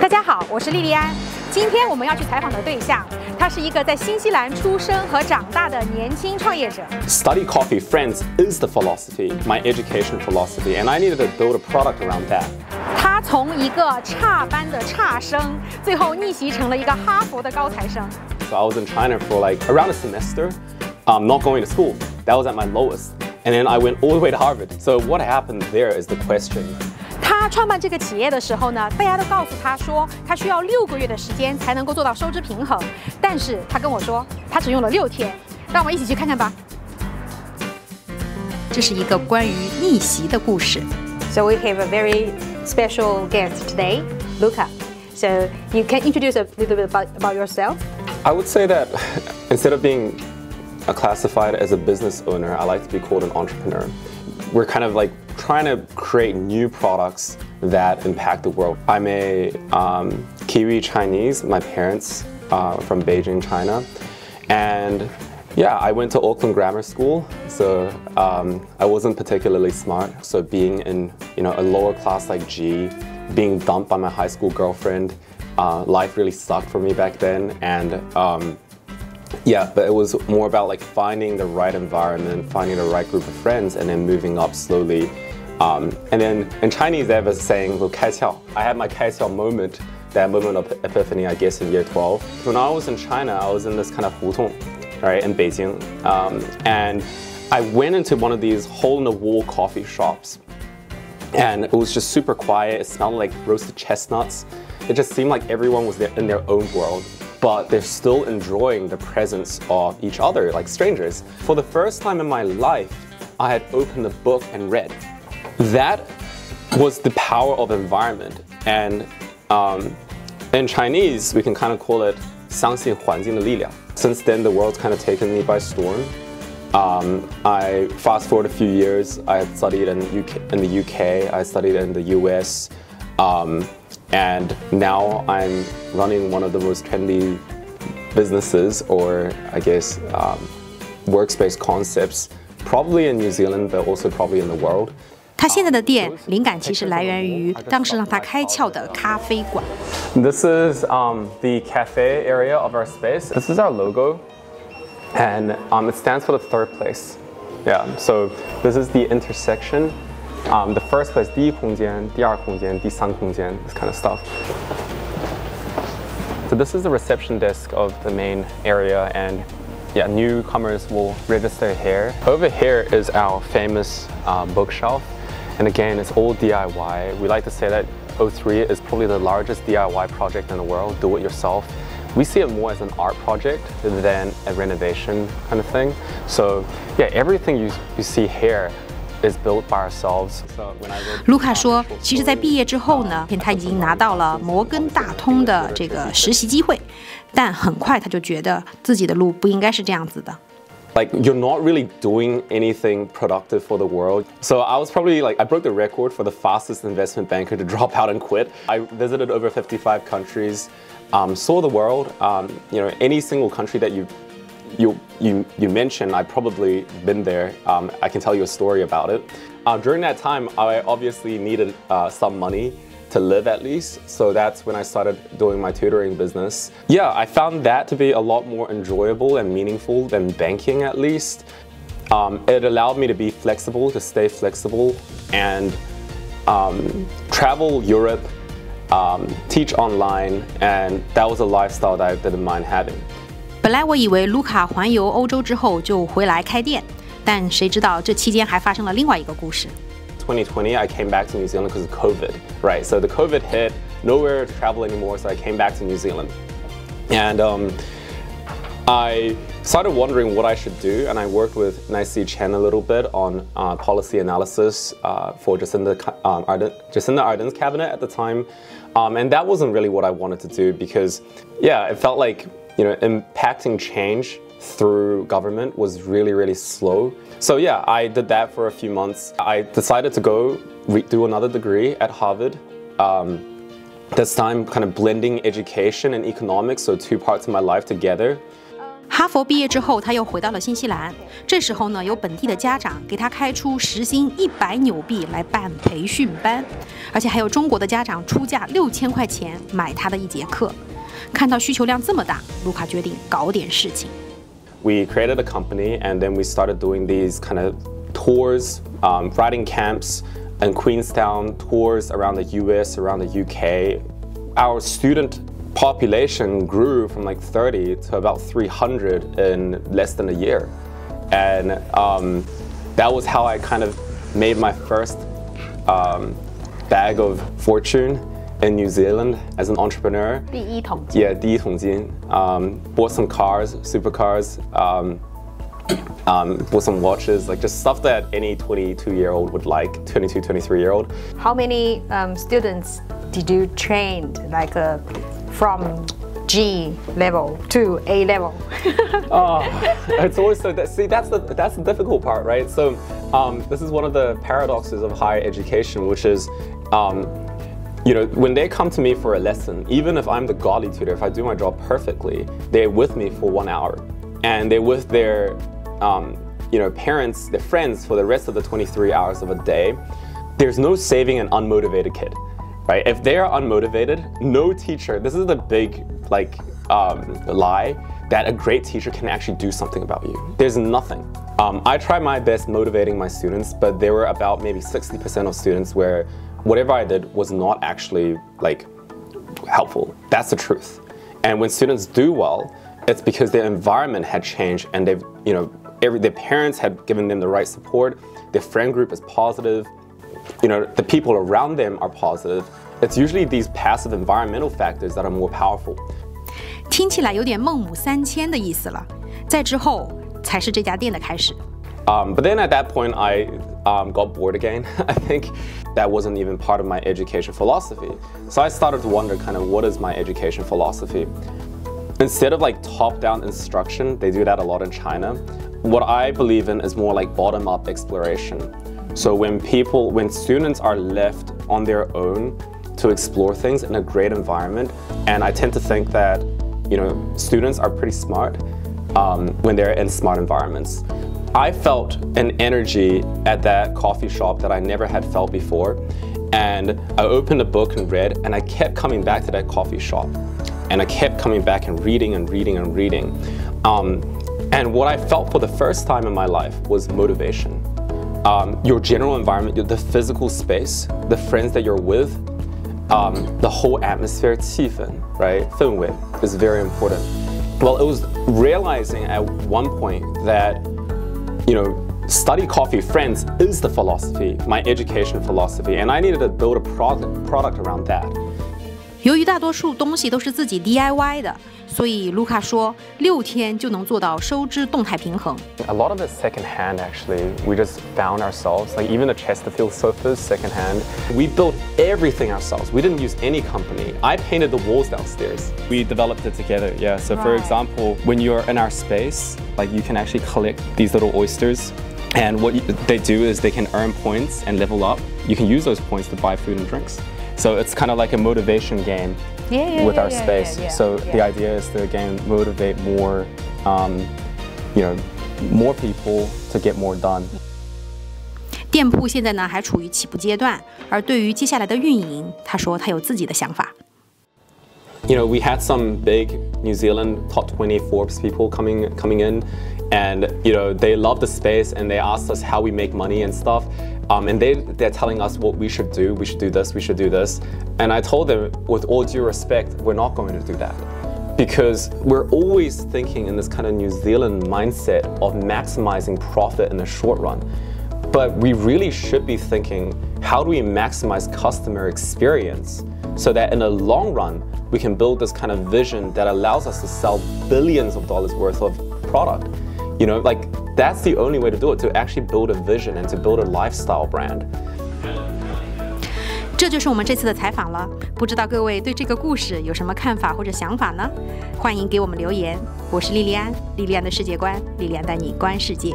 大家好，我是莉莉安。今天我们要去采访的对象，他是一个在新西兰出生和长大的年轻创业者。Study coffee, friends is the philosophy, my education philosophy, and I needed to build a product around that. 他从一个差班的差生，最后逆袭成了一个哈佛的高材生。So I was in China for like around a semester, not going to school. That was at my lowest. And then I went all the way to Harvard. So what happened there is the question. 他创办这个企业的时候呢，大家都告诉他说，他需要6个月的时间才能够做到收支平衡。但是他跟我说，他只用了6天。让我们一起去看看吧。这是一个关于逆袭的故事。So we have a very special guest today, Luca. So you can introduce a little bit about yourself. I would say that instead of being classified as a business owner, I like to be called an entrepreneur. We're kind of like trying to create new products that impact the world. I'm a Kiwi Chinese, my parents from Beijing, China. And yeah, I went to Auckland Grammar School, so I wasn't particularly smart. So being in a lower class like G, being dumped by my high school girlfriend, life really sucked for me back then. And yeah, but it was more about like finding the right environment, finding the right group of friends, and then moving up slowly. And then in Chinese, they have a saying, 开窍. I had my 开窍 moment, that moment of epiphany, I guess, in year 12. When I was in China, I was in this kind of胡同, right, in Beijing. And I went into one of these hole-in-the-wall coffee shops. And it was just super quiet. It smelled like roasted chestnuts. It just seemed like everyone was there in their own world. But they're still enjoying the presence of each other, like strangers. For the first time in my life, I had opened a book and read. That was the power of environment. And in Chinese, we can kind of call it 相信环境的力量. Since then, the world's kind of taken me by storm. I fast forward a few years, I had studied in the UK, I studied in the US. And now I'm running one of the most trendy businesses, or I guess workspace conceps, probably in New Zealand, but also probably in the world. 他现在的店灵感其实来源于当时让他开窍的咖啡馆。This is the cafe area of our space. This is our logo, and it stands for the third place. Yeah, so this is the intersection. The first place, 第一空间, 第二空间, 第三空间, this kind of stuff. So this is the reception desk of the main area, and yeah, newcomers will register here. Over here is our famous bookshelf, and again, it's all DIY. We like to say that O3 is probably the largest DIY project in the world, do it yourself. We see it more as an art project than a renovation kind of thing. So yeah, everything you see here is built by ourselves. Luca 说，其实，在毕业之后呢，他已经拿到了摩根大通的这个实习机会，但很快他就觉得自己的路不应该是这样子的。Like, you're not really doing anything productive for the world. So I was probably like, I broke the record for the fastest investment banker to drop out and quit. I visited over 55 countries, saw the world. Any single country that you mentioned, I've probably been there. I can tell you a story about it. During that time, I obviously needed some money to live at least. So that's when I started doing my tutoring business. Yeah, I found that to be a lot more enjoyable and meaningful than banking at least. It allowed me to be flexible, to stay flexible, and travel Europe, teach online, and that was a lifestyle that I didn't mind having. 本来我以为卢卡环游欧洲之后就回来开店，但谁知道这期间还发生了另外一个故事。2020, I came back to New Zealand because of COVID, right? So the COVID hit, nowhere to travel anymore, so I came back to New Zealand. And I started wondering what I should do, and I worked with Nicey Chen a little bit on policy analysis for Jacinda Ardern's cabinet at the time. And that wasn't really what I wanted to do because, yeah, it felt like impacting change through government was really, really slow. So yeah, I did that for a few months. I decided to go do another degree at Harvard. This time kind of blending education and economics, so two parts of my life together. 哈佛毕业之后，他又回到了新西兰。这时候呢，有本地的家长给他开出时薪100纽币来办培训班，而且还有中国的家长出价6000块钱买他的1节课。看到需求量这么大，卢卡决定搞点事情。We created a company, and then we started doing these kind of tours, writing camps in Queenstown, tours around the US, around the UK. Our student population grew from like 30 to about 300 in less than a year. And that was how I kind of made my first bag of fortune in New Zealand as an entrepreneur. 第一桶金。Yeah, 第一桶金. Bought some cars, supercars, bought some watches, like just stuff that any 22-year-old would like, 22, 23-year-old. How many students did you train, like from G level to A level? It's always so that, see, that's the difficult part, right? So this is one of the paradoxes of higher education, which is you know, when they come to me for a lesson, even if I'm the godly tutor, if I do my job perfectly, they're with me for 1 hour, and they're with their you know, parents, their friends for the rest of the 23 hours of a day. There's no saving an unmotivated kid, right? If they are unmotivated, no teacher, this is the big like lie, that a great teacher can actually do something about you. There's nothing. I try my best motivating my students, but there were about maybe 60% of students where whatever I did was not actually like helpful. That's the truth. And when students do well, it's because their environment had changed, and they've, you know, their parents had given them the right support, their friend group is positive, you know, the people around them are positive. It's usually these passive environmental factors that are more powerful. 听起来有点孟母3000的意思了。在之后才是这家店的开始。But then at that point, I got bored again. I think that wasn't even part of my education philosophy. So I started to wonder kind of what is my education philosophy. Instead of like top-down instruction, they do that a lot in China. What I believe in is more like bottom-up exploration. So when students are left on their own to explore things in a great environment, and I tend to think that, you know, students are pretty smart when they're in smart environments. I felt an energy at that coffee shop that I never had felt before, and I opened a book and read, and I kept coming back to that coffee shop, and I kept coming back and reading and reading and reading. And what I felt for the first time in my life was motivation. Your general environment, the physical space, the friends that you're with, the whole atmosphere, 气氛, right? 氛围 is very important. Well, it was realizing at one point that, you know, study coffee friends is the philosophy, my education philosophy, and I needed to build a product around that. 由于大多数东西都是自己 DIY 的，所以卢卡说6天就能做到收支动态平衡。A lot of it secondhand actually. We just found ourselves, like even the Chesterfield sofas secondhand. We built everything ourselves. We didn't use any company. I painted the walls downstairs. We developed it together, yeah. So for example, when you're in our space, like you can actually collect these little oysters. And what they do is they can earn points and level up. You can use those points to buy food and drinks. So it's kind of like a motivation game with our space. So the idea is to again motivate more, you know, more people to get more done. 店铺现在呢还处于起步阶段，而对于接下来的运营，他说他有自己的想法。You know, we had some big New Zealand top 20 Forbes people coming in, and you know they love the space, and they asked us how we make money and stuff. And they're telling us what we should do. We should do this. We should do this. And I told them, with all due respect, we're not going to do that, because we're always thinking in this kind of New Zealand mindset of maximizing profit in the short run. But we really should be thinking, how do we maximize customer experience so that in the long run we can build this kind of vision that allows us to sell billions of dollars worth of product. You know, like that's the only way to do it, to actually build a vision and to build a lifestyle brand. 这就是我们这次的采访了，不知道各位对这个故事有什么看法或者想法呢？欢迎给我们留言。我是莉莉安，莉莉安的世界观，莉莉安带你观世界。